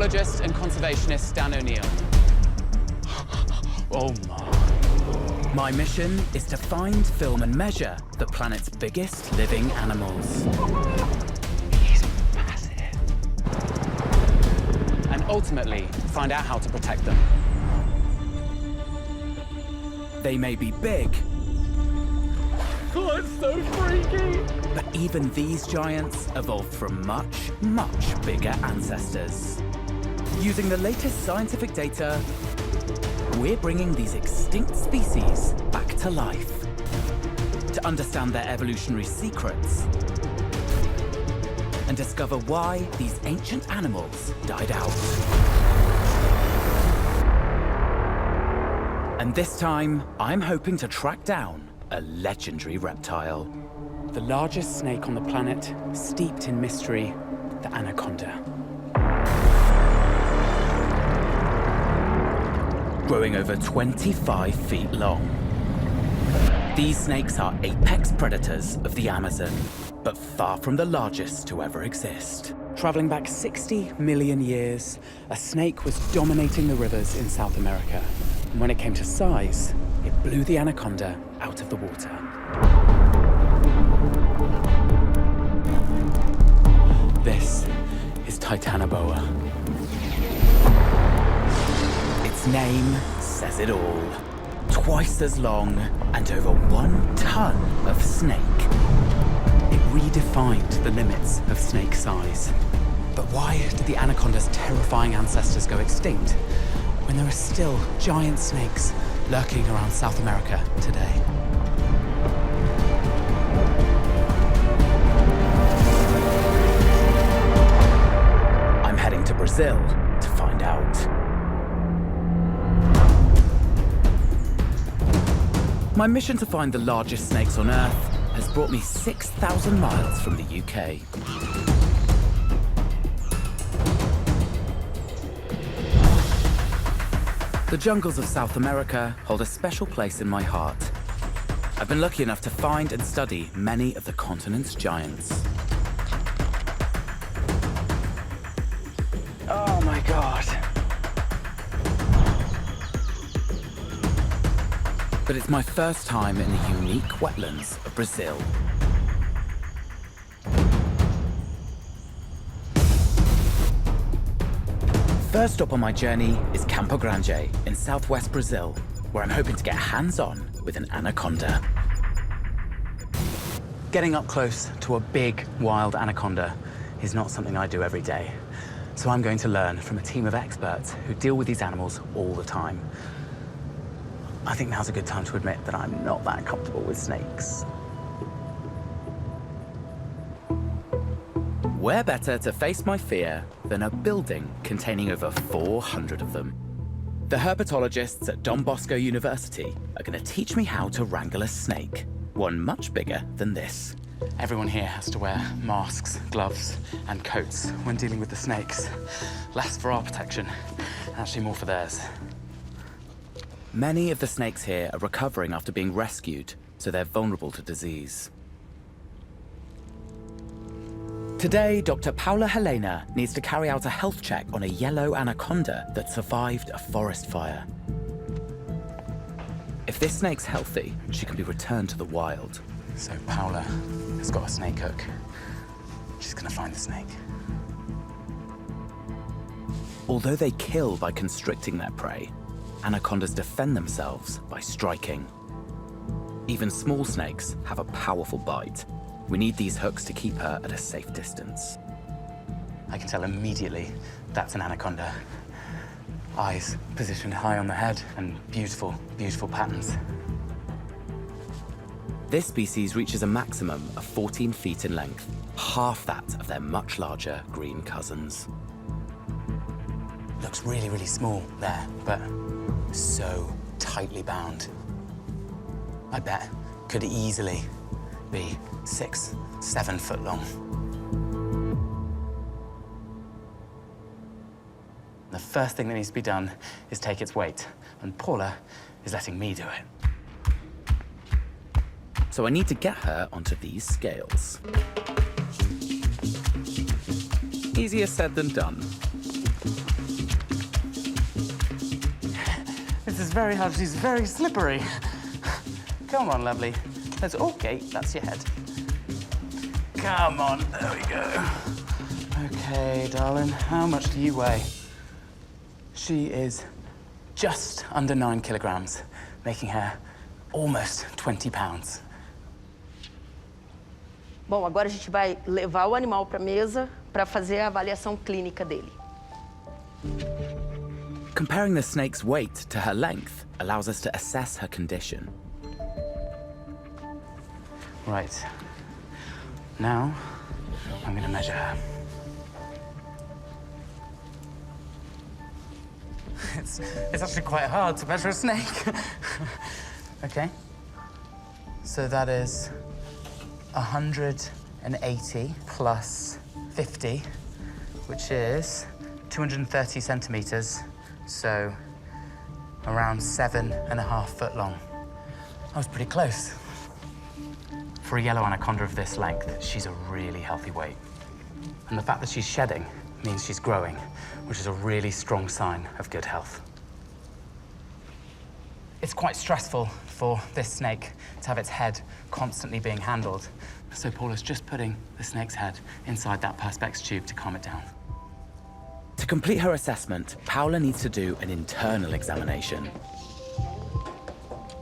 herpetologist and conservationist Dan O'Neill. Oh my. My mission is to find, film and measure the planet's biggest living animals. He's massive. And ultimately, find out how to protect them. They may be big. Oh, it's so freaky! But even these giants evolved from much, much bigger ancestors. Using the latest scientific data, we're bringing these extinct species back to life. To understand their evolutionary secrets and discover why these ancient animals died out. And this time, I'm hoping to track down a legendary reptile. The largest snake on the planet, steeped in mystery, the anaconda. Growing over 25 feet long. These snakes are apex predators of the Amazon, but far from the largest to ever exist. Traveling back 60 million years, a snake was dominating the rivers in South America. And when it came to size, it blew the anaconda out of the water. This is Titanoboa. Its name says it all. Twice as long and over 1 ton of snake. It redefined the limits of snake size. But why did the anaconda's terrifying ancestors go extinct when there are still giant snakes lurking around South America today? I'm heading to Brazil to find out. My mission to find the largest snakes on Earth has brought me 6,000 miles from the UK. The jungles of South America hold a special place in my heart. I've been lucky enough to find and study many of the continent's giants. Oh my God. But it's my first time in the unique wetlands of Brazil. First stop on my journey is Campo Grande in southwest Brazil, where I'm hoping to get hands-on with an anaconda. Getting up close to a big, wild anaconda is not something I do every day. So I'm going to learn from a team of experts who deal with these animals all the time. I think now's a good time to admit that I'm not that comfortable with snakes. Where better to face my fear than a building containing over 400 of them? The herpetologists at Don Bosco University are going to teach me how to wrangle a snake, one much bigger than this. Everyone here has to wear masks, gloves, and coats when dealing with the snakes. Less for our protection, actually more for theirs. Many of the snakes here are recovering after being rescued, so they're vulnerable to disease. Today, Dr. Paula Helena needs to carry out a health check on a yellow anaconda that survived a forest fire. If this snake's healthy, she can be returned to the wild. So Paula has got a snake hook. She's gonna find the snake. Although they kill by constricting their prey, anacondas defend themselves by striking. Even small snakes have a powerful bite. We need these hooks to keep her at a safe distance. I can tell immediately that's an anaconda. Eyes positioned high on the head and beautiful, beautiful patterns. This species reaches a maximum of 14 feet in length, half that of their much larger green cousins. Looks really, really small there, but so tightly bound. I bet could easily be 6, 7 foot long. The first thing that needs to be done is take its weight, and Paula is letting me do it. So I need to get her onto these scales. Easier said than done. is very hard. She's very slippery. Come on, lovely. Let's, okay, that's your head. Come on, there we go. Okay, darling, how much do you weigh? She is just under 9 kilograms, making her almost 20 pounds. Bom, agora a gente vai levar o animal para a mesa para fazer a avaliação clínica dele. Comparing the snake's weight to her length allows us to assess her condition. Right. Now, I'm going to measure her. It's actually quite hard to measure a snake. Okay. So that is 180 plus 50, which is 230 centimeters, so around 7.5 foot long. I was pretty close. For a yellow anaconda of this length, she's a really healthy weight. And the fact that she's shedding means she's growing, which is a really strong sign of good health. It's quite stressful for this snake to have its head constantly being handled. So Paula's just putting the snake's head inside that Perspex tube to calm it down. To complete her assessment, Paula needs to do an internal examination.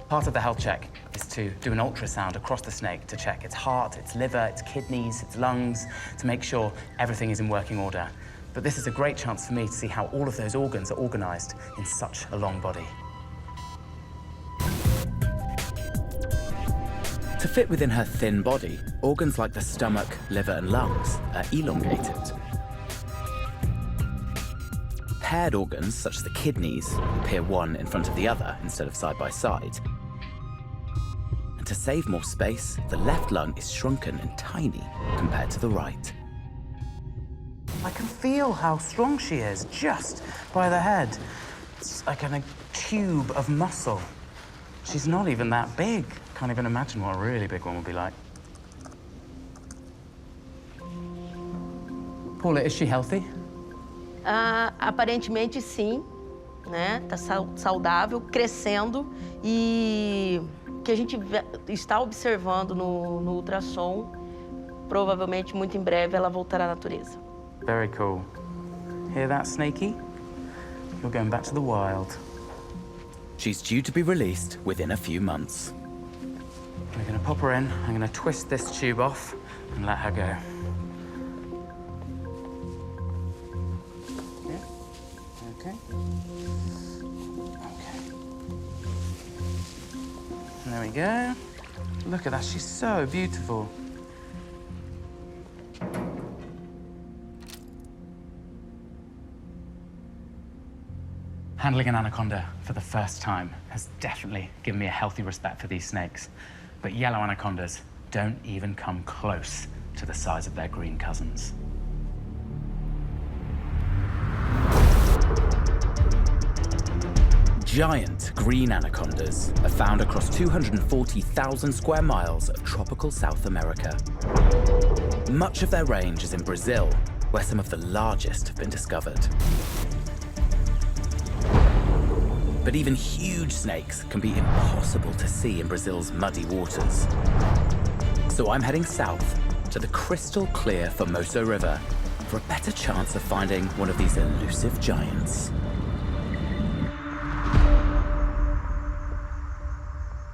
Part of the health check is to do an ultrasound across the snake to check its heart, its liver, its kidneys, its lungs, to make sure everything is in working order. But this is a great chance for me to see how all of those organs are organized in such a long body. To fit within her thin body, organs like the stomach, liver, and lungs are elongated. Paired organs, such as the kidneys, appear one in front of the other instead of side by side. And to save more space, the left lung is shrunken and tiny compared to the right. I can feel how strong she is just by the head. It's like a tube of muscle. She's not even that big. Can't even imagine what a really big one would be like. Paula, is she healthy? Aparentemente sim, né? Tá saudável, crescendo e o que a gente está observando no ultrassom, provavelmente muito em breve ela voltará à natureza. Very cool. Hear that, Snakey? You're going back to the wild. She's due to be released within a few months. We're going to pop her in. I'm going to twist this tube off and let her go. Okay. There we go. Look at that, she's so beautiful. Handling an anaconda for the first time has definitely given me a healthy respect for these snakes. But yellow anacondas don't even come close to the size of their green cousins. Giant green anacondas are found across 240,000 square miles of tropical South America. Much of their range is in Brazil, where some of the largest have been discovered. But even huge snakes can be impossible to see in Brazil's muddy waters. So I'm heading south to the crystal clear Formosa River for a better chance of finding one of these elusive giants.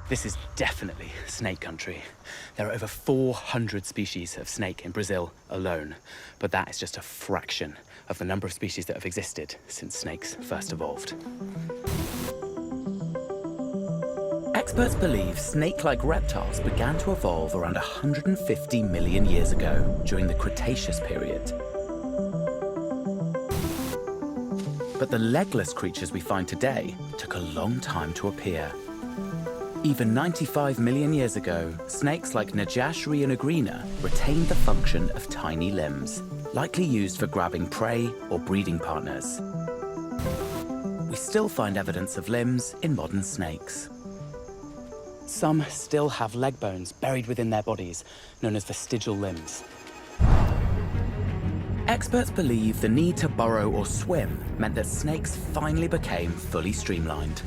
This is definitely snake country. There are over 400 species of snake in Brazil alone, but that is just a fraction of the number of species that have existed since snakes first evolved. Experts believe snake-like reptiles began to evolve around 150 million years ago during the Cretaceous period. But the legless creatures we find today took a long time to appear. Even 95 million years ago, snakes like Najash rheinogrina retained the function of tiny limbs, likely used for grabbing prey or breeding partners. We still find evidence of limbs in modern snakes. Some still have leg bones buried within their bodies, known as vestigial limbs. Experts believe the need to burrow or swim meant that snakes finally became fully streamlined.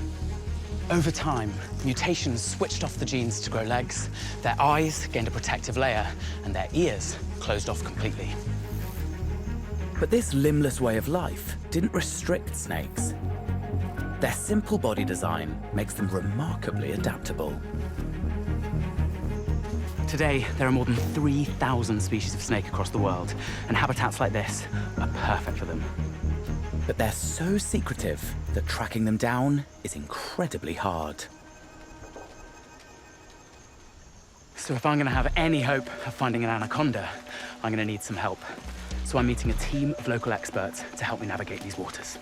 Over time, mutations switched off the genes to grow legs, their eyes gained a protective layer, and their ears closed off completely. But this limbless way of life didn't restrict snakes. Their simple body design makes them remarkably adaptable. Today, there are more than 3,000 species of snake across the world, and habitats like this are perfect for them. But they're so secretive that tracking them down is incredibly hard. So if I'm going to have any hope of finding an anaconda, I'm going to need some help. So I'm meeting a team of local experts to help me navigate these waters.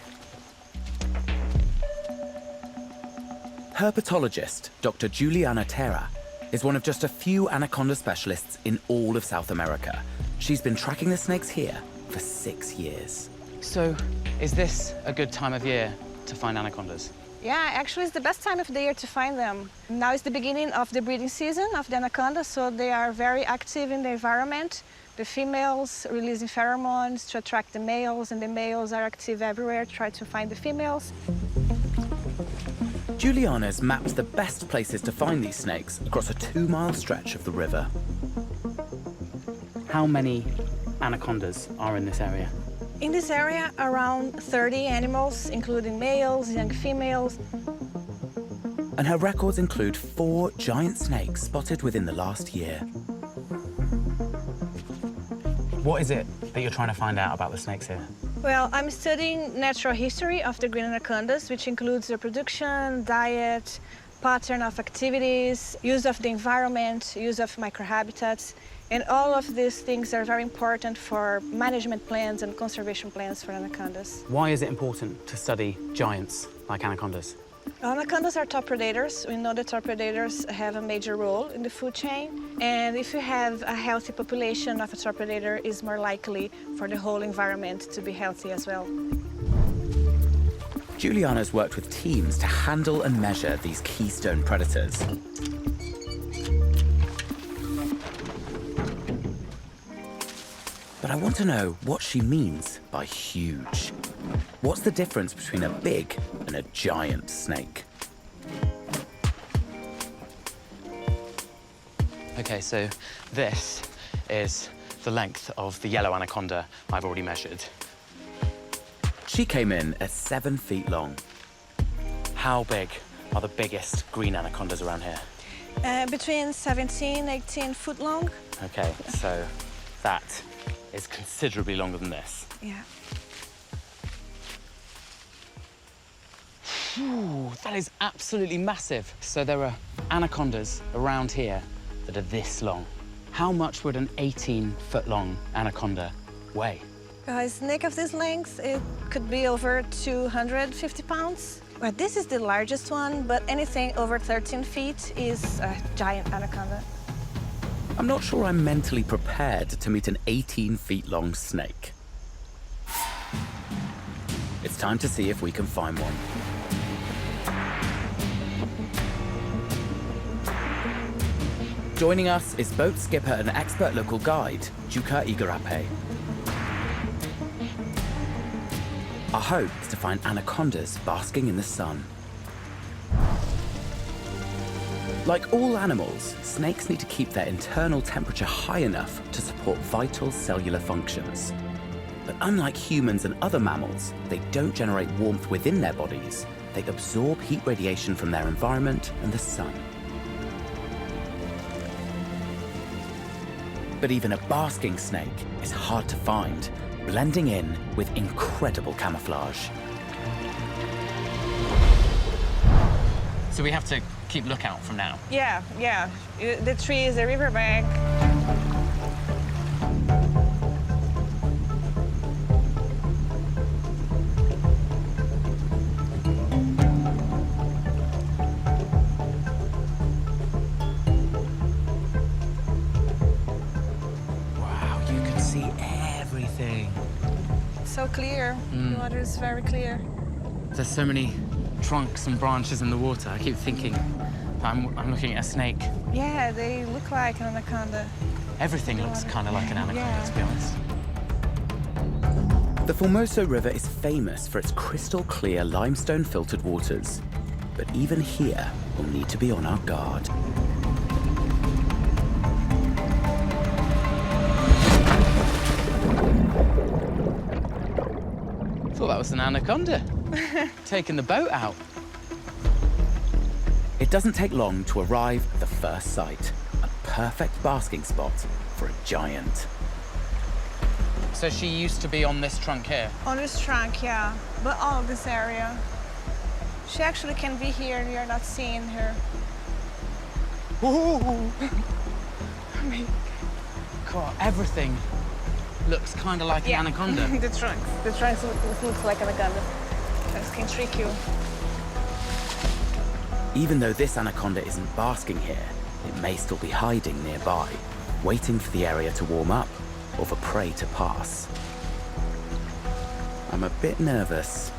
Herpetologist Dr.Juliana Terra is one of just a few anaconda specialists in all of South America. She's been tracking the snakes here for 6 years. So, is this a good time of year to find anacondas? Yeah, actually it's the best time of the year to find them. Now is the beginning of the breeding season of the anaconda, so they are very active in the environment. The females releasing pheromones to attract the males, and the males are active everywhere to try to find the females. Juliana's mapped the best places to find these snakes across a 2-mile stretch of the river. How many anacondas are in this area? In this area, around 30 animals, including males, young females. And her records include 4 giant snakes spotted within the last year. What is it that you're trying to find out about the snakes here? Well, I'm studying natural history of the green anacondas, which includes reproduction, diet, pattern of activities, use of the environment, use of microhabitats. And all of these things are very important for management plans and conservation plans for anacondas. Why is it important to study giants like anacondas? Anacondas are top predators. We know that top predators have a major role in the food chain. And if you have a healthy population of a top predator, it's more likely for the whole environment to be healthy as well. Juliana's worked with teams to handle and measure these keystone predators. But I want to know what she means by huge. What's the difference between a big and a giant snake? Okay, so this is the length of the yellow anaconda I've already measured. She came in at 7 feet long. How big are the biggest green anacondas around here? Between 17 and 18 foot long. Okay, so that is considerably longer than this. Yeah. Ooh, that is absolutely massive. So there are anacondas around here that are this long. How much would an 18-foot-long anaconda weigh? A snake of this length, it could be over 250 pounds. Well, this is the largest one, but anything over 13 feet is a giant anaconda. I'm not sure I'm mentally prepared to meet an 18-feet-long snake. It's time to see if we can find one. Joining us is boat skipper and expert local guide, Juka Igarape. Our hope is to find anacondas basking in the sun. Like all animals, snakes need to keep their internal temperature high enough to support vital cellular functions. But unlike humans and other mammals, they don't generate warmth within their bodies. They absorb heat radiation from their environment and the sun. But even a basking snake is hard to find, blending in with incredible camouflage. So we have to keep lookout from now. Yeah. The tree is a riverbank. Wow, you can see everything. So clear. The water is very clear. There's so many trunks and branches in the water. I keep thinking I'm looking at a snake. Yeah, they look like an anaconda. Everything looks kind of like an anaconda, Yeah. to be honest. The Formoso River is famous for its crystal clear limestone filtered waters. But even here, we'll need to be on our guard. Thought that was an anaconda. Taking the boat out. It doesn't take long to arrive at the first sight, a perfect basking spot for a giant. So she used to be on this trunk here? On this trunk, yeah, but all of this area. She actually can be here and you're not seeing her. Ooh. God, everything looks kind of like an anaconda. The trunk looks like an anaconda. That can trick you. Even though this anaconda isn't basking here, it may still be hiding nearby, waiting for the area to warm up or for prey to pass. I'm a bit nervous.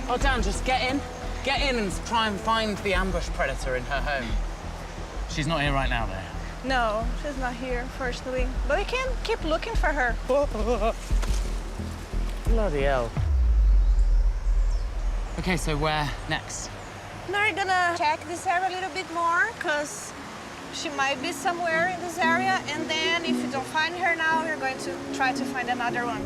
Oh, Dan, just get in. Get in and try and find the ambush predator in her home. She's not here right now, though. No, she's not here, fortunately. But we can keep looking for her. Bloody hell. Okay, so where next? Now we're gonna check this area a little bit more, because she might be somewhere in this area. And then if you don't find her now, we're going to try to find another one.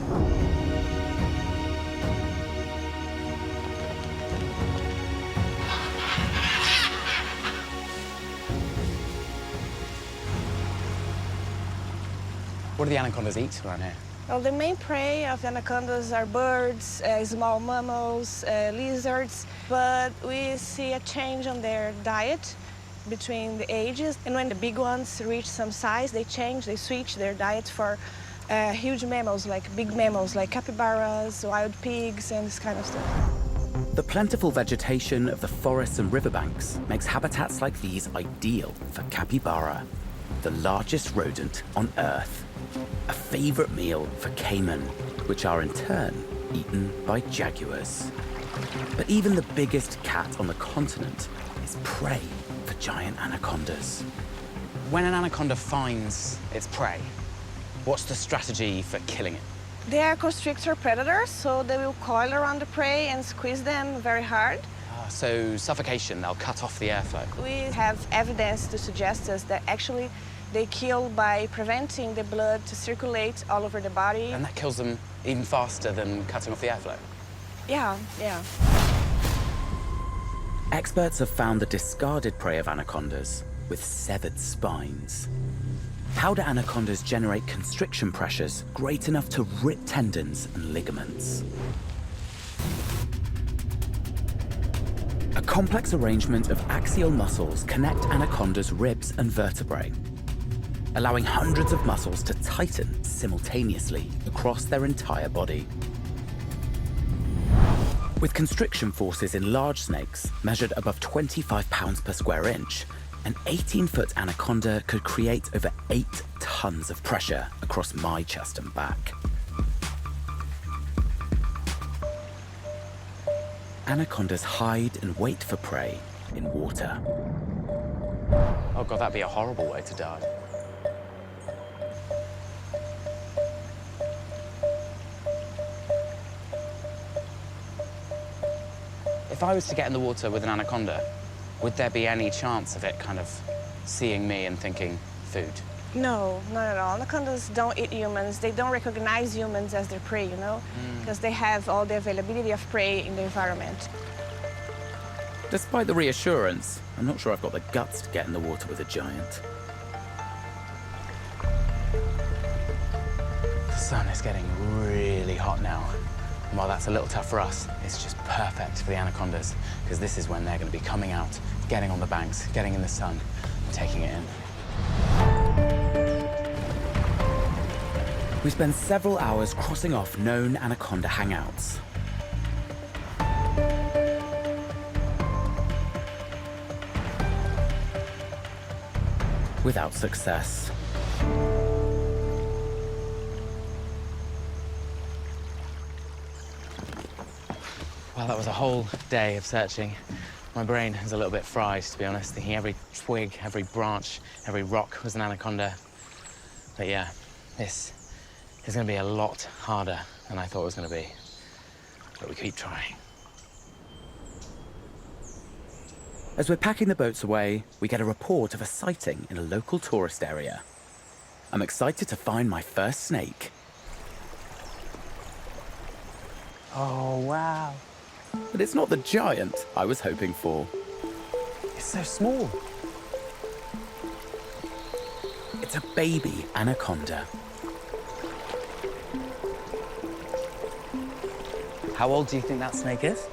What do the anacondas eat around here? Well, the main prey of the anacondas are birds, small mammals, lizards, but we see a change on their diet between the ages. And when the big ones reach some size, they change, they switch their diet for huge mammals, like big mammals, like capybaras, wild pigs, and this kind of stuff. The plentiful vegetation of the forests and riverbanks makes habitats like these ideal for capybara, the largest rodent on Earth. A favorite meal for caiman, which are in turn eaten by jaguars. But even the biggest cat on the continent is prey for giant anacondas. When an anaconda finds its prey, what's the strategy for killing it? They are constrictor predators, so they will coil around the prey and squeeze them very hard. So suffocation, they'll cut off the airflow. We have evidence to suggest us that actually they kill by preventing the blood to circulate all over the body. And that kills them even faster than cutting off the airflow. Yeah. Experts have found the discarded prey of anacondas with severed spines. How do anacondas generate constriction pressures great enough to rip tendons and ligaments? A complex arrangement of axial muscles connect anacondas' ribs and vertebrae, allowing hundreds of muscles to tighten simultaneously across their entire body. With constriction forces in large snakes measured above 25 pounds per square inch, an 18-foot anaconda could create over 8 tons of pressure across my chest and back. Anacondas hide and wait for prey in water. Oh God, that'd be a horrible way to die. If I was to get in the water with an anaconda, would there be any chance of it kind of seeing me and thinking food? No, not at all. Anacondas don't eat humans. They don't recognize humans as their prey, you know? Because they have all the availability of prey in the environment. Despite the reassurance, I'm not sure I've got the guts to get in the water with a giant. The sun is getting really hot now. And while that's a little tough for us, it's just perfect for the anacondas, because this is when they're going to be coming out, getting on the banks, getting in the sun, and taking it in. We spend several hours crossing off known anaconda hangouts. Without success. Well, that was a whole day of searching. My brain is a little bit fried, to be honest, thinking every twig, every branch, every rock was an anaconda. But yeah, this is going to be a lot harder than I thought it was going to be. But we keep trying. As we're packing the boats away, we get a report of a sighting in a local tourist area. I'm excited to find my first snake. Oh, wow. But it's not the giant I was hoping for. It's so small. It's a baby anaconda. How old do you think that snake is?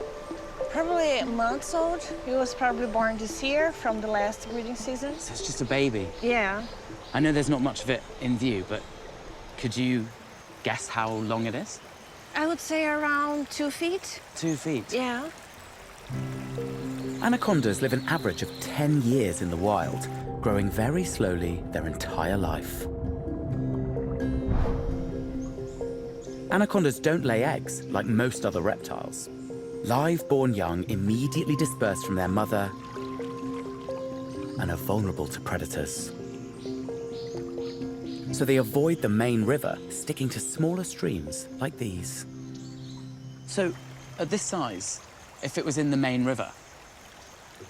Probably months old. He was probably born this year from the last breeding season. So it's just a baby. Yeah. I know there's not much of it in view, but could you guess how long it is? I would say around 2 feet. 2 feet. Yeah. Anacondas live an average of 10 years in the wild, growing very slowly their entire life. Anacondas don't lay eggs like most other reptiles. Live-born young immediately disperse from their mother and are vulnerable to predators. So they avoid the main river, sticking to smaller streams like these. So, at this size, if it was in the main river,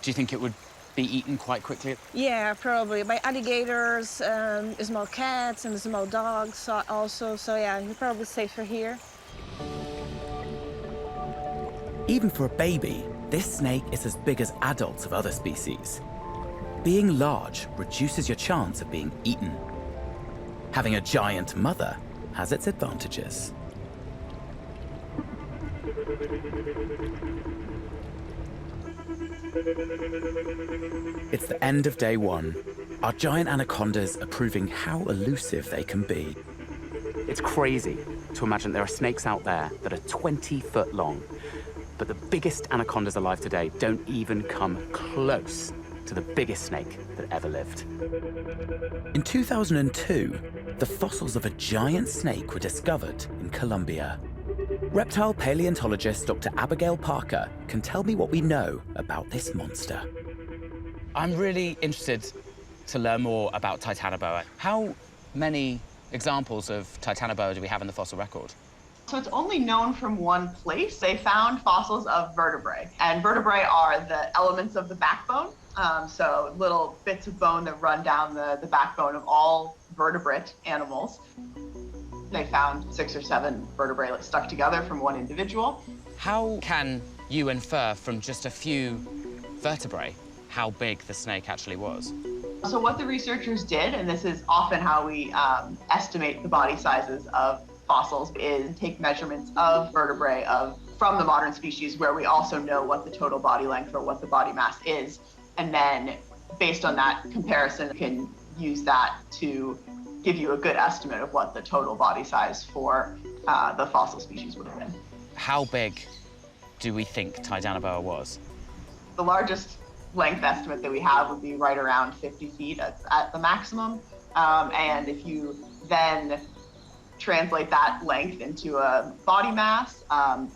do you think it would be eaten quite quickly? Yeah, probably by alligators, small cats and small dogs also. So yeah, you're probably safer here. Even for a baby, this snake is as big as adults of other species. Being large reduces your chance of being eaten. Having a giant mother has its advantages. It's the end of day one. Our giant anacondas are proving how elusive they can be. It's crazy to imagine there are snakes out there that are 20 foot long, but the biggest anacondas alive today don't even come close to the biggest snake that ever lived. In 2002, the fossils of a giant snake were discovered in Colombia. Reptile paleontologist Dr. Abigail Parker can tell me what we know about this monster. I'm really interested to learn more about Titanoboa. How many examples of Titanoboa do we have in the fossil record? So it's only known from one place. They found fossils of vertebrae, and vertebrae are the elements of the backbone. So little bits of bone that run down the backbone of all vertebrate animals. They found 6 or 7 vertebrae stuck together from one individual. How can you infer from just a few vertebrae how big the snake actually was? So what the researchers did, and this is often how we estimate the body sizes of fossils, is take measurements of vertebrae from the modern species where we also know what the total body length or what the body mass is. And then based on that comparison, you can use that to give you a good estimate of what the total body size for the fossil species would have been. How big do we think Titanoboa was? The largest length estimate that we have would be right around 50 feet at the maximum. And if you then translate that length into a body mass,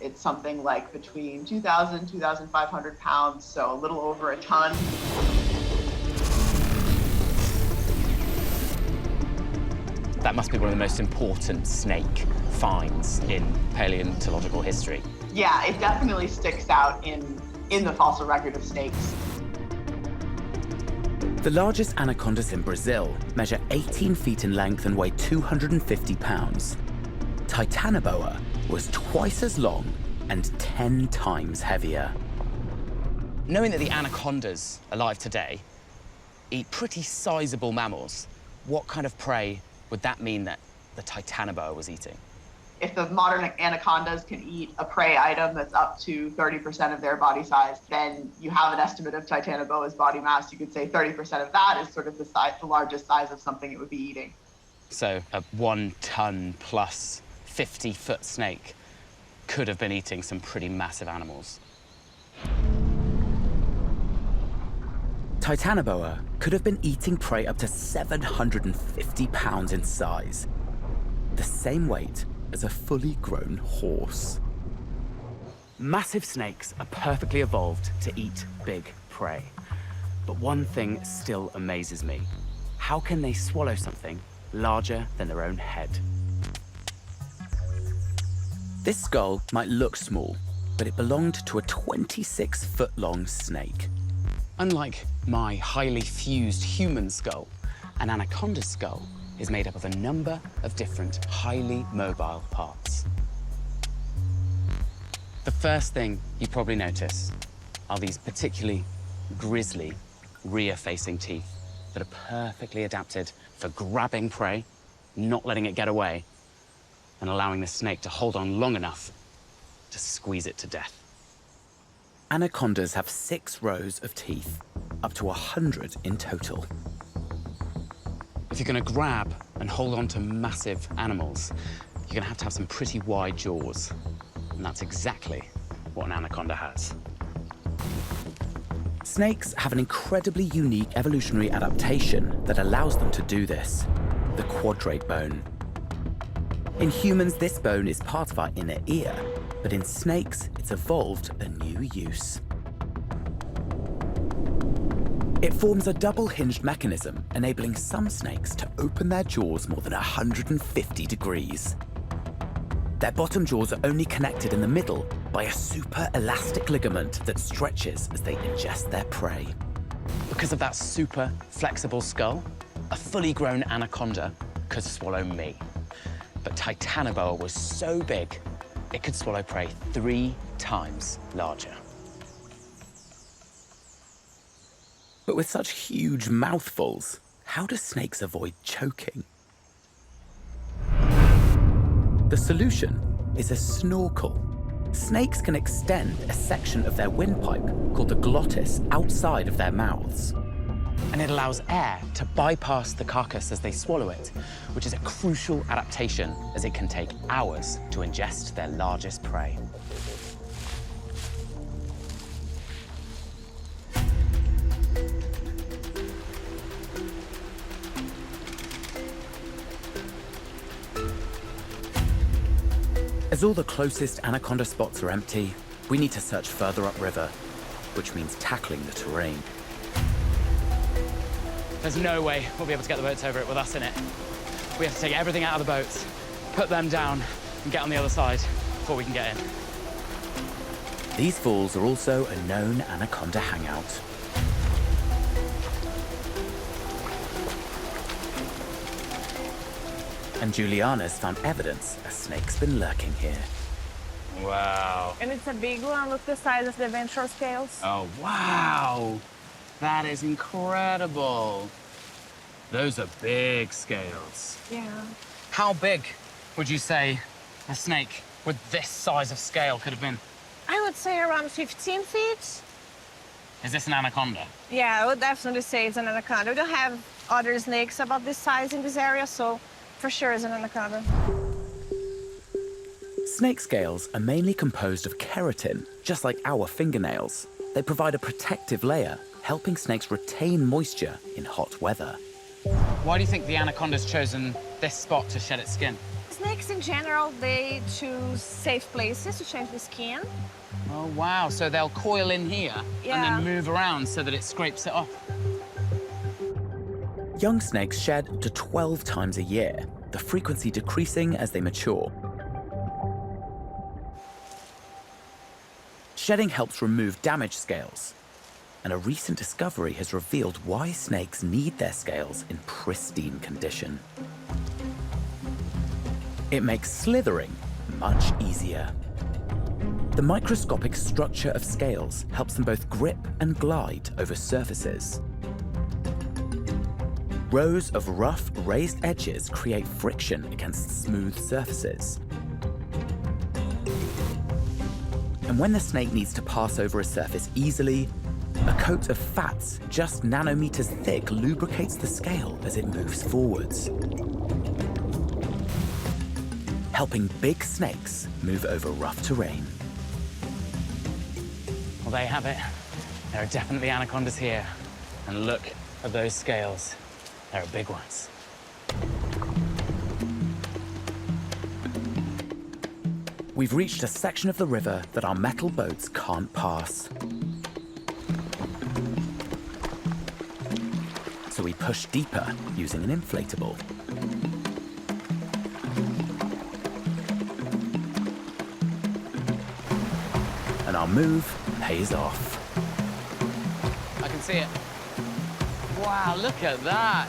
it's something like between 2,000, 2,500 pounds, so a little over a ton. That must be one of the most important snake finds in paleontological history. Yeah, it definitely sticks out in the fossil record of snakes. The largest anacondas in Brazil measure 18 feet in length and weigh 250 pounds. Titanoboa was twice as long and 10 times heavier. Knowing that the anacondas alive today eat pretty sizable mammals, what kind of prey would that mean that the Titanoboa was eating? If the modern anacondas can eat a prey item that's up to 30% of their body size, then you have an estimate of Titanoboa's body mass. You could say 30% of that is sort of the largest size of something it would be eating. So a 1 ton plus 50-foot snake could have been eating some pretty massive animals. Titanoboa could have been eating prey up to 750 pounds in size, the same weight as a fully grown horse. Massive snakes are perfectly evolved to eat big prey. But one thing still amazes me. How can they swallow something larger than their own head? This skull might look small, but it belonged to a 26-foot-long snake. Unlike my highly fused human skull, an anaconda's skull is made up of a number of different highly mobile parts. The first thing you probably notice are these particularly grisly rear-facing teeth that are perfectly adapted for grabbing prey, not letting it get away, and allowing the snake to hold on long enough to squeeze it to death. Anacondas have 6 rows of teeth, up to 100 in total. If you're going to grab and hold on to massive animals, you're going to have some pretty wide jaws. And that's exactly what an anaconda has. Snakes have an incredibly unique evolutionary adaptation that allows them to do this, the quadrate bone. In humans, this bone is part of our inner ear, but in snakes, it's evolved a new use. It forms a double-hinged mechanism, enabling some snakes to open their jaws more than 150 degrees. Their bottom jaws are only connected in the middle by a super elastic ligament that stretches as they ingest their prey. Because of that super flexible skull, a fully grown anaconda could swallow me. But Titanoboa was so big, it could swallow prey 3 times larger. But with such huge mouthfuls, how do snakes avoid choking? The solution is a snorkel. Snakes can extend a section of their windpipe, called the glottis, outside of their mouths. And it allows air to bypass the carcass as they swallow it, which is a crucial adaptation as it can take hours to ingest their largest prey. As all the closest anaconda spots are empty, we need to search further upriver, which means tackling the terrain. There's no way we'll be able to get the boats over it with us in it. We have to take everything out of the boats, put them down, and get on the other side before we can get in. These falls are also a known anaconda hangout. And Juliana's found evidence a snake's been lurking here. Wow. And it's a big one. Look the size of the ventral scales. Oh, wow. That is incredible. Those are big scales. Yeah. How big would you say a snake with this size of scale could have been? I would say around 15 feet. Is this an anaconda? Yeah, I would definitely say it's an anaconda. We don't have other snakes about this size in this area, so for sure it's an anaconda. Snake scales are mainly composed of keratin, just like our fingernails. They provide a protective layer, helping snakes retain moisture in hot weather. Why do you think the anaconda's chosen this spot to shed its skin? Snakes in general, they choose safe places to change the skin. Oh, wow. So they'll coil in here and then move around so that it scrapes it off. Young snakes shed up to 12 times a year, the frequency decreasing as they mature. Shedding helps remove damaged scales, and a recent discovery has revealed why snakes need their scales in pristine condition. It makes slithering much easier. The microscopic structure of scales helps them both grip and glide over surfaces. Rows of rough, raised edges create friction against smooth surfaces. And when the snake needs to pass over a surface easily, a coat of fats just nanometers thick lubricates the scale as it moves forwards, helping big snakes move over rough terrain. Well, there you have it. There are definitely anacondas here. And look at those scales. There are big ones. We've reached a section of the river that our metal boats can't pass. So we push deeper using an inflatable. And our move pays off. I can see it. Wow, look at that.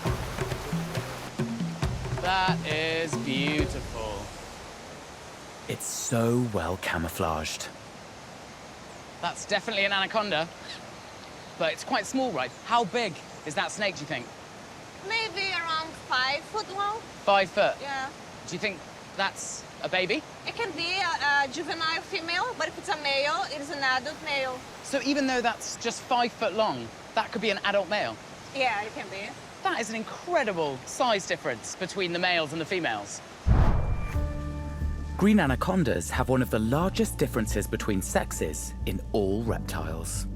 That is beautiful. It's so well camouflaged. That's definitely an anaconda, but it's quite small, right? How big is that snake, do you think? Maybe around 5 foot long. 5 foot? Yeah. Do you think that's a baby? It can be a juvenile female, but if it's a male, it is an adult male. So even though that's just 5 foot long, that could be an adult male? Yeah, it can be. That is an incredible size difference between the males and the females. Green anacondas have one of the largest differences between sexes in all reptiles.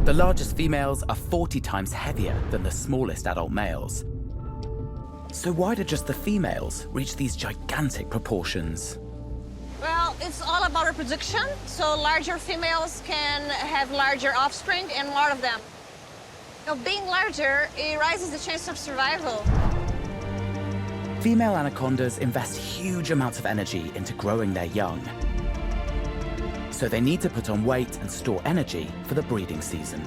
The largest females are 40 times heavier than the smallest adult males. So why do just the females reach these gigantic proportions? Well, it's all about reproduction. So larger females can have larger offspring and more of them. Now, being larger, it raises the chance of survival. Female anacondas invest huge amounts of energy into growing their young. So they need to put on weight and store energy for the breeding season.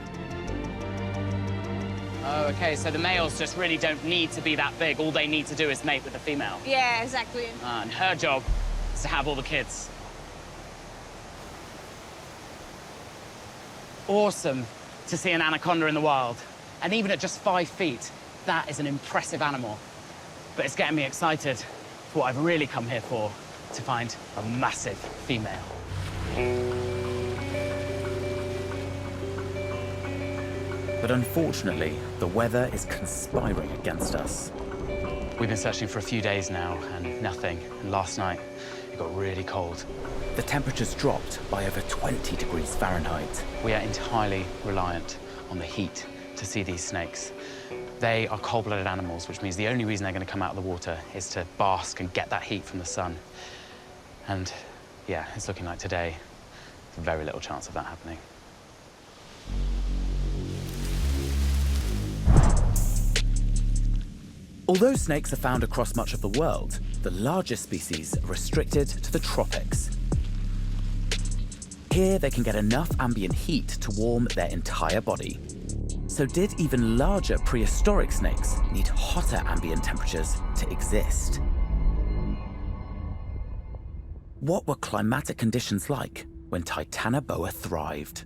Oh, okay, so the males just really don't need to be that big. All they need to do is mate with the female. Yeah, exactly. And her job is to have all the kids. Awesome to see an anaconda in the wild. And even at just 5 feet, that is an impressive animal. But it's getting me excited for what I've really come here for, to find a massive female. But unfortunately, the weather is conspiring against us. We've been searching for a few days now, and nothing. And last night, it got really cold. The temperatures dropped by over 20 degrees Fahrenheit. We are entirely reliant on the heat to see these snakes. They are cold-blooded animals, which means the only reason they're going to come out of the water is to bask and get that heat from the sun. And yeah, it's looking like today, there's very little chance of that happening. Although snakes are found across much of the world, the largest species are restricted to the tropics. Here, they can get enough ambient heat to warm their entire body. So did even larger prehistoric snakes need hotter ambient temperatures to exist? What were climatic conditions like when Titanoboa thrived?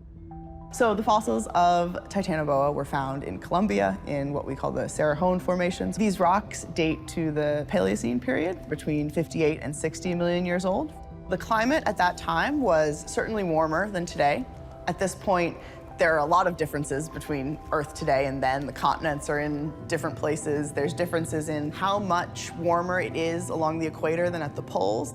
So the fossils of Titanoboa were found in Colombia in what we call the Cerrejón formations. These rocks date to the Paleocene period, between 58 and 60 million years old. The climate at that time was certainly warmer than today. At this point, there are a lot of differences between Earth today and then. The continents are in different places. There's differences in how much warmer it is along the equator than at the poles.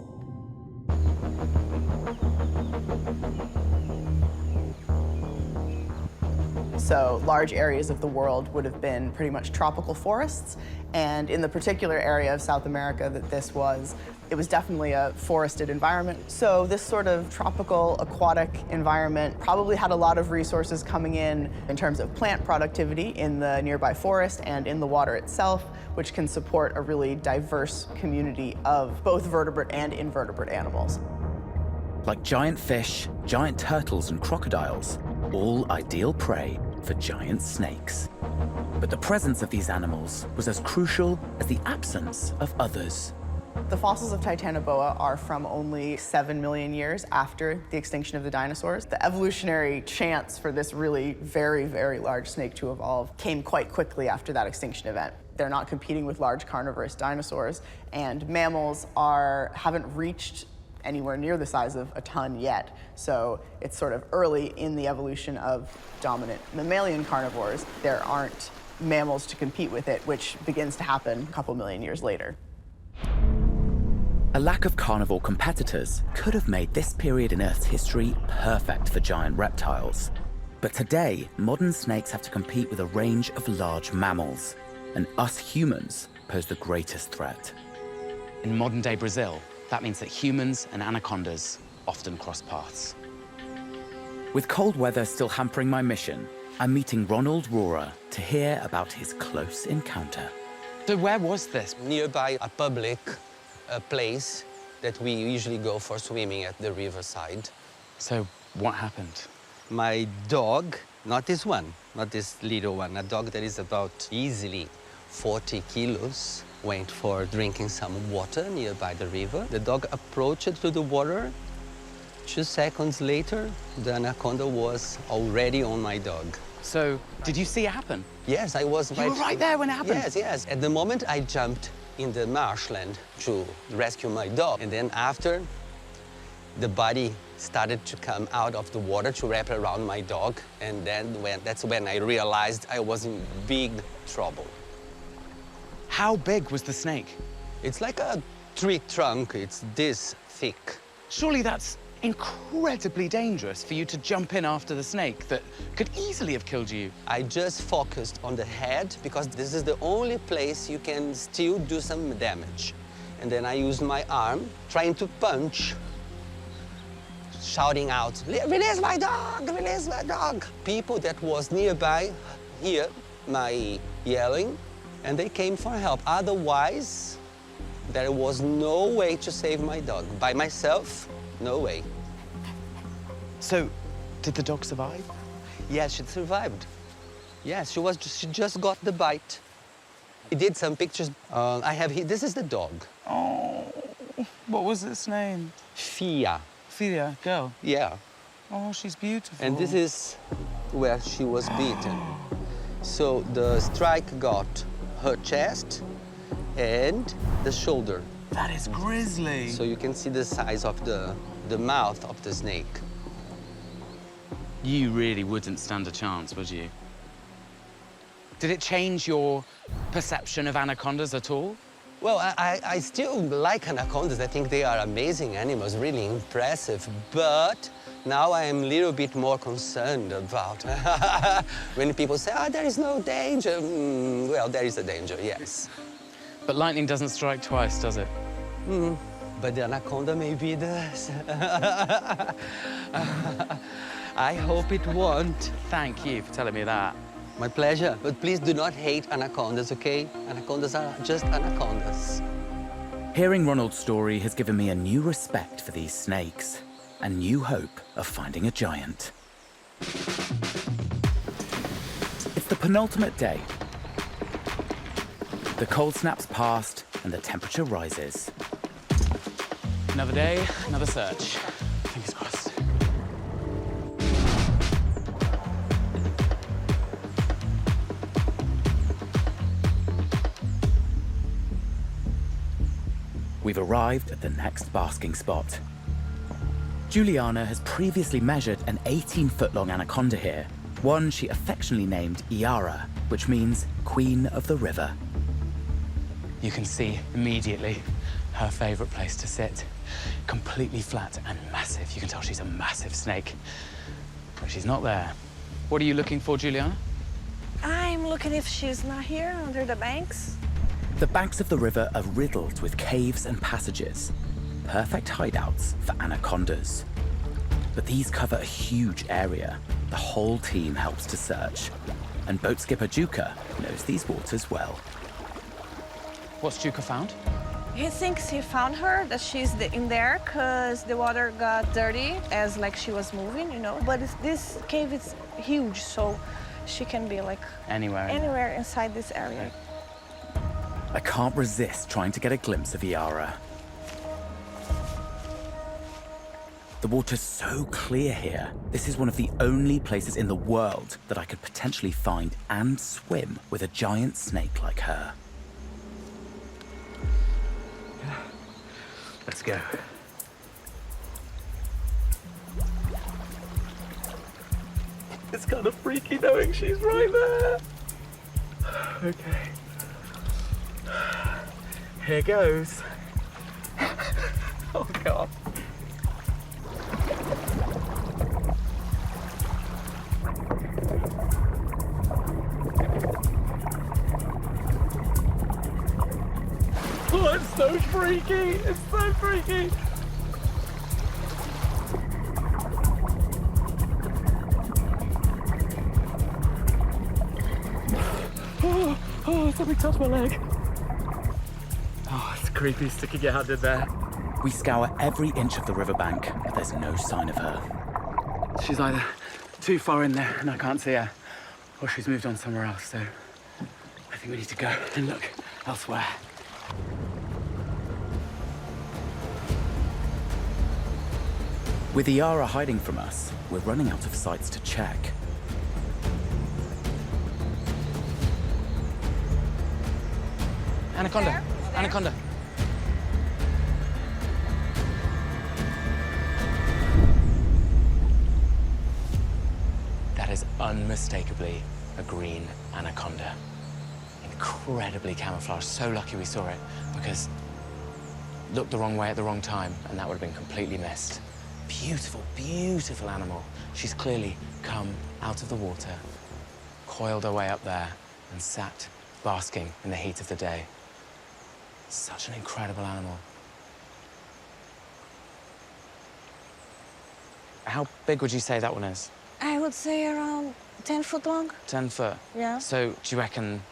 So large areas of the world would have been pretty much tropical forests. And in the particular area of South America that this was, it was definitely a forested environment. So this sort of tropical aquatic environment probably had a lot of resources coming in terms of plant productivity in the nearby forest and in the water itself, which can support a really diverse community of both vertebrate and invertebrate animals. Like giant fish, giant turtles, and crocodiles, all ideal prey for giant snakes. But the presence of these animals was as crucial as the absence of others. The fossils of Titanoboa are from only 7 million years after the extinction of the dinosaurs. The evolutionary chance for this really very, very large snake to evolve came quite quickly after that extinction event. They're not competing with large carnivorous dinosaurs, and mammals haven't reached anywhere near the size of a ton yet. So it's sort of early in the evolution of dominant mammalian carnivores. There aren't mammals to compete with it, which begins to happen a couple million years later. A lack of carnivore competitors could have made this period in Earth's history perfect for giant reptiles. But today, modern snakes have to compete with a range of large mammals, and us humans pose the greatest threat. In modern-day Brazil, that means that humans and anacondas often cross paths. With cold weather still hampering my mission, I'm meeting Ronald Rohrer to hear about his close encounter. So where was this? Nearby a public place that we usually go for swimming at the riverside. So what happened? My dog, not this one, not this little one, a dog that is about easily 40 kilos, went for drinking some water nearby the river. The dog approached to the water. 2 seconds later, the anaconda was already on my dog. So, did you see it happen? Yes, I was You were right there when it happened? Yes, yes. At the moment, I jumped in the marshland to rescue my dog. And then after, the body started to come out of the water to wrap around my dog. And then that's when I realized I was in big trouble. How big was the snake? It's like a tree trunk. It's this thick. Surely that's incredibly dangerous for you to jump in after the snake that could easily have killed you. I just focused on the head because this is the only place you can still do some damage. And then I used my arm, trying to punch, shouting out, "Release my dog, release my dog." People that was nearby hear my yelling and they came for help. Otherwise, there was no way to save my dog. By myself, no way. So, did the dog survive? Yes, she survived. Yes, she just got the bite. We did some pictures. I have here, this is the dog. Oh, what was its name? Fia. Fia, girl. Yeah. Oh, she's beautiful. And this is where she was beaten. So the strike got her chest and the shoulder. That is grisly. So you can see the size of the mouth of the snake. You really wouldn't stand a chance, would you? Did it change your perception of anacondas at all? Well, I still like anacondas. I think they are amazing animals, really impressive. But now I am a little bit more concerned about when people say, "Oh, there is no danger." Well, there is a danger, yes. But lightning doesn't strike twice, does it? But the anaconda maybe does. I hope it won't. Thank you for telling me that. My pleasure. But please do not hate anacondas, okay? Anacondas are just anacondas. Hearing Ronald's story has given me a new respect for these snakes and new hope of finding a giant. It's the penultimate day. The cold snap's passed and the temperature rises. Another day, another search. Fingers crossed. We've arrived at the next basking spot. Juliana has previously measured an 18-foot-long anaconda here, one she affectionately named Iara, which means Queen of the River. You can see immediately her favorite place to sit. Completely flat and massive. You can tell she's a massive snake. But she's not there. What are you looking for, Juliana? I'm looking if she's not here under the banks. The banks of the river are riddled with caves and passages, perfect hideouts for anacondas. But these cover a huge area. The whole team helps to search, and boat skipper Juka knows these waters well. What's Juka found? He thinks he found her, that she's in there, because the water got dirty as like she was moving, you know. But this cave is huge, so she can be like anywhere inside this area. Okay. I can't resist trying to get a glimpse of Iara. The water's so clear here. This is one of the only places in the world that I could potentially find and swim with a giant snake like her. Let's go. It's kind of freaky knowing she's right there. Okay. Here goes. Oh, God. Oh, it's so freaky. It's so freaky. Oh, something touched my leg. Oh, it's creepy sticking your hand in there. We scour every inch of the riverbank, but there's no sign of her. She's either too far in there and I can't see her, Or she's moved on somewhere else, so I think we need to go and look elsewhere. With Iara hiding from us, we're running out of sites to check. Anaconda! There? Anaconda! That is unmistakably a green anaconda. Incredibly camouflaged. So lucky we saw it, because looked the wrong way at the wrong time, and that would have been completely missed. Beautiful, beautiful animal. She's clearly come out of the water, coiled her way up there, and sat basking in the heat of the day. Such an incredible animal. How big would you say that one is? I would say around 10 foot long. 10 foot? Yeah. So do you reckon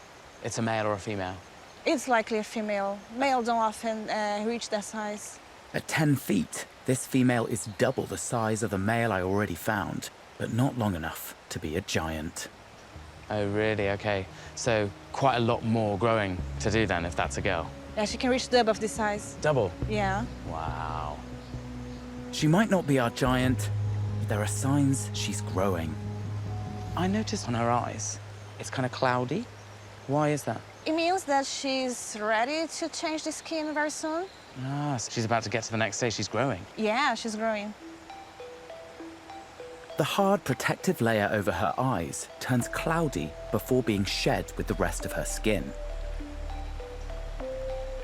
it's a male or a female? It's likely a female. Males don't often reach that size. At 10 feet, this female is double the size of the male I already found, but not long enough to be a giant. Oh, really? Okay. So quite a lot more growing to do then, if that's a girl. Yeah, she can reach double of this size. Double? Yeah. Wow. She might not be our giant, but there are signs she's growing. I noticed on her eyes, it's kind of cloudy. Why is that? It means that she's ready to change the skin very soon. Ah, so she's about to get to the next stage. She's growing. Yeah, she's growing. The hard protective layer over her eyes turns cloudy before being shed with the rest of her skin.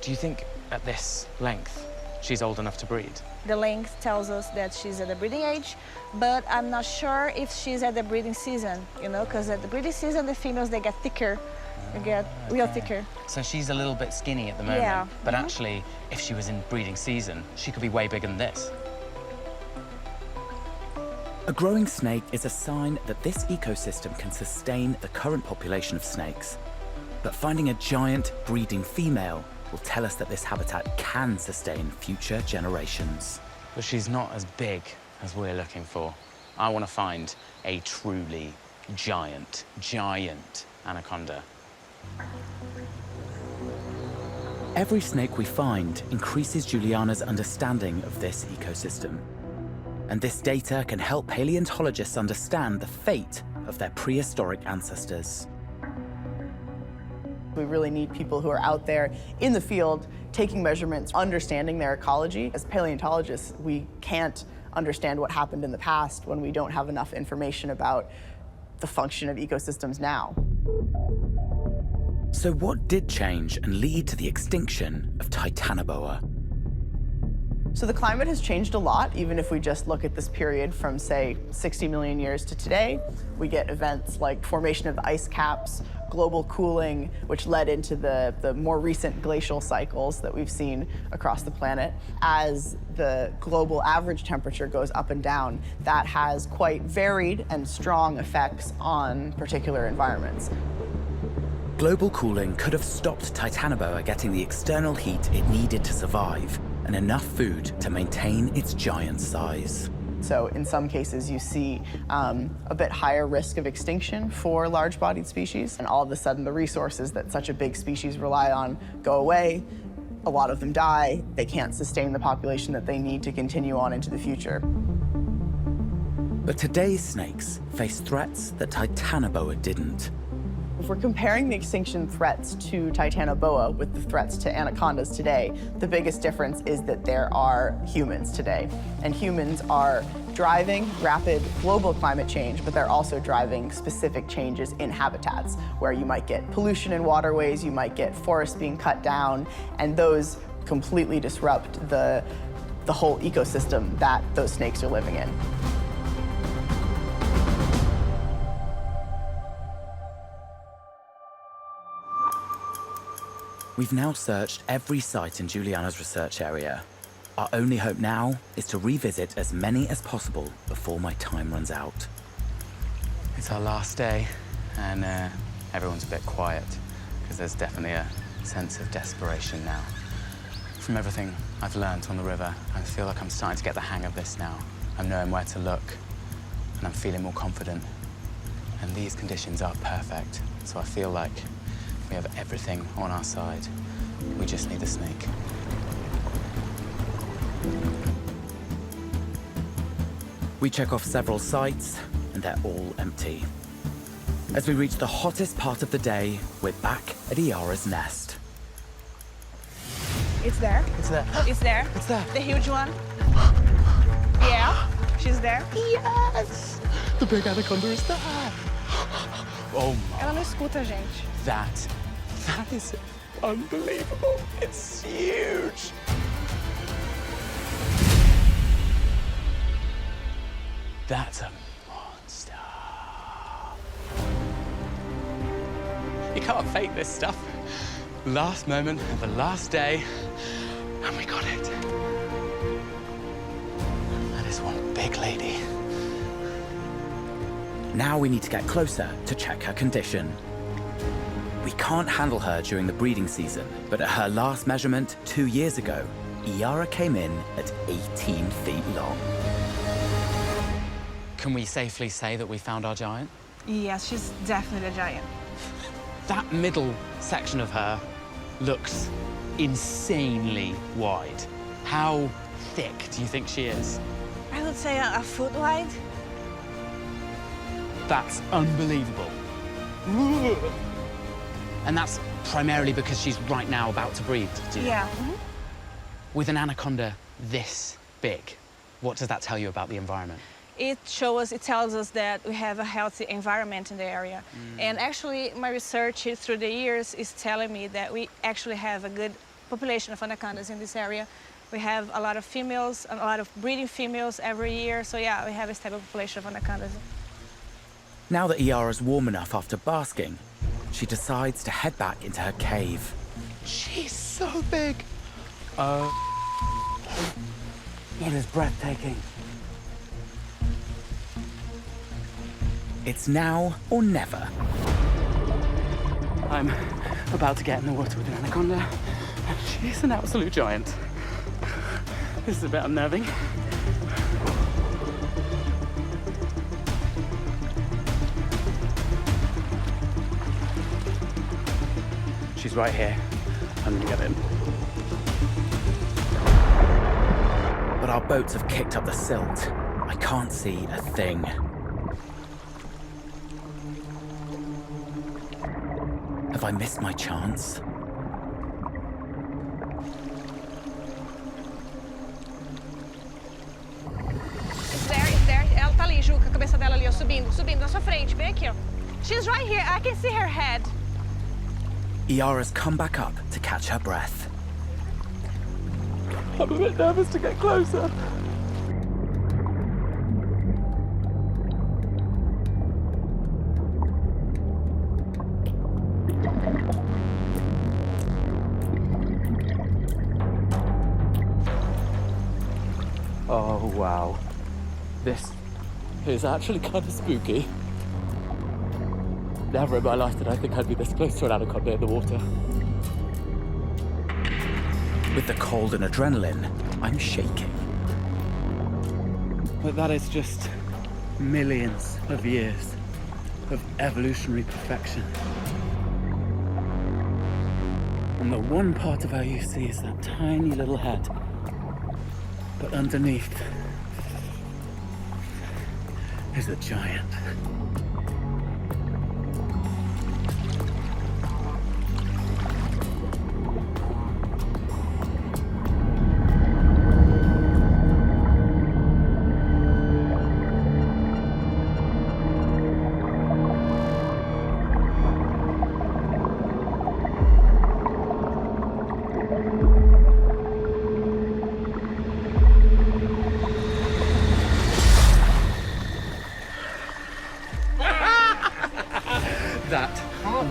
Do you think at this length, she's old enough to breed? The length tells us that she's at the breeding age, but I'm not sure if she's at the breeding season, you know, because at the breeding season, the females, they get thicker. They get real thicker. So she's a little bit skinny at the moment. Yeah. But actually, if she was in breeding season, she could be way bigger than this. A growing snake is a sign that this ecosystem can sustain the current population of snakes. But finding a giant breeding female will tell us that this habitat can sustain future generations. But she's not as big as we're looking for. I want to find a truly giant anaconda. Every snake we find increases Juliana's understanding of this ecosystem. And this data can help paleontologists understand the fate of their prehistoric ancestors. We really need people who are out there in the field, taking measurements, understanding their ecology. As paleontologists, we can't understand what happened in the past when we don't have enough information about the function of ecosystems now. So what did change and lead to the extinction of Titanoboa? So the climate has changed a lot, even if we just look at this period from, say, 60 million years to today. We get events like formation of ice caps, global cooling, which led into the more recent glacial cycles that we've seen across the planet. As the global average temperature goes up and down, that has quite varied and strong effects on particular environments. Global cooling could have stopped Titanoboa getting the external heat it needed to survive and enough food to maintain its giant size. So in some cases, you see a bit higher risk of extinction for large-bodied species, and all of a sudden the resources that such a big species rely on go away. A lot of them die. They can't sustain the population that they need to continue on into the future. But today's snakes face threats that Titanoboa didn't. If we're comparing the extinction threats to Titanoboa with the threats to anacondas today, the biggest difference is that there are humans today. And humans are driving rapid global climate change, but they're also driving specific changes in habitats, where you might get pollution in waterways, you might get forests being cut down, and those completely disrupt the whole ecosystem that those snakes are living in. We've now searched every site in Juliana's research area. Our only hope now is to revisit as many as possible before my time runs out. It's our last day, and everyone's a bit quiet, because there's definitely a sense of desperation now. From everything I've learned on the river, I feel like I'm starting to get the hang of this now. I'm knowing where to look, and I'm feeling more confident. And these conditions are perfect. So I feel like we have everything on our side. We just need the snake. We check off several sites, and they're all empty. As we reach the hottest part of the day, we're back at Iara's nest. It's there. It's there. It's there. It's there. The huge one. Yeah, she's there. Yes! The big anaconda is there. Oh my. Ela não escuta a gente. That is unbelievable. It's huge. That's a monster. You can't fake this stuff. Last moment of the last day, and we got it. That is one big lady. Now we need to get closer to check her condition. We can't handle her during the breeding season, but at her last measurement 2 years ago, Iara came in at 18 feet long. Can we safely say that we found our giant? Yes, she's definitely a giant. That middle section of her looks insanely wide. How thick do you think she is? I would say a foot wide. That's unbelievable. And that's primarily because she's right now about to breed, do you? Yeah. With an anaconda this big, what does that tell you about the environment? It tells us that we have a healthy environment in the area. And actually, my research through the years is telling me that we actually have a good population of anacondas in this area. We have a lot of females, a lot of breeding females every year. So yeah, we have a stable population of anacondas. Now that Iara's warm enough after basking, she decides to head back into her cave. She's so big. It is breathtaking. It's now or never. I'm about to get in the water with an anaconda. She's an absolute giant. This is a bit unnerving. She's right here. I'm gonna get in. But our boats have kicked up the silt. I can't see a thing. Have I missed my chance? It's there. Ela tá ali, Ju, com a cabeça dela ali, ó, subindo na sua frente. Vem aqui, ó. She's right here. I can see her head. Iara's come back up to catch her breath. I'm a bit nervous to get closer. Oh, wow. This is actually kind of spooky. Never in my life did I think I'd be this close to an anaconda in the water. With the cold and adrenaline, I'm shaking. But that is just millions of years of evolutionary perfection. And the one part of her you see is that tiny little head. But underneath is a giant. That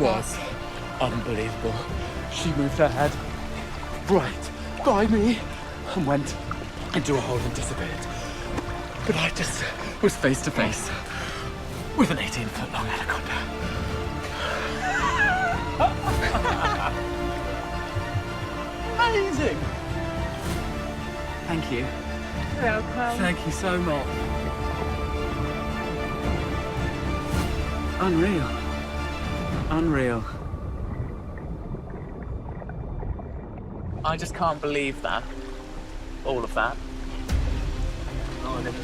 was unbelievable. She moved her head right by me and went into a hole and disappeared. But I just was face to face with an 18-foot-long anaconda. Amazing! Thank you. Welcome. Thank you so much. Unreal. Unreal. I just can't believe that. All of that.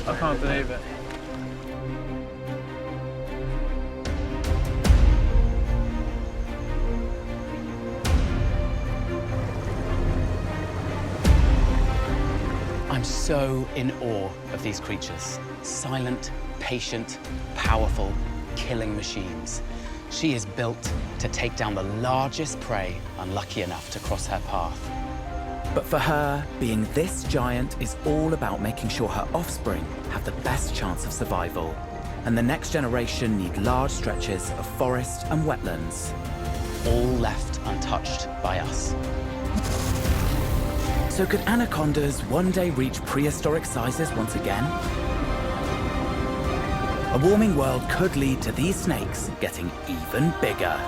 I can't believe it. I'm so in awe of these creatures. Silent, patient, powerful, killing machines. She is built to take down the largest prey unlucky enough to cross her path. But for her, being this giant is all about making sure her offspring have the best chance of survival. And the next generation need large stretches of forest and wetlands. All left untouched by us. So could anacondas one day reach prehistoric sizes once again? A warming world could lead to these snakes getting even bigger.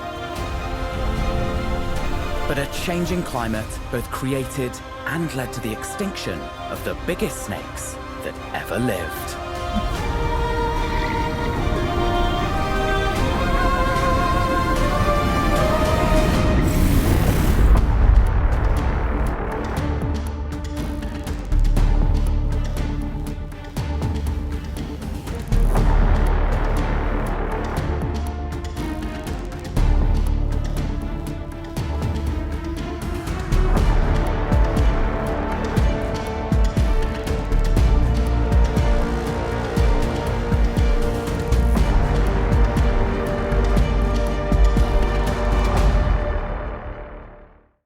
But a changing climate both created and led to the extinction of the biggest snakes that ever lived.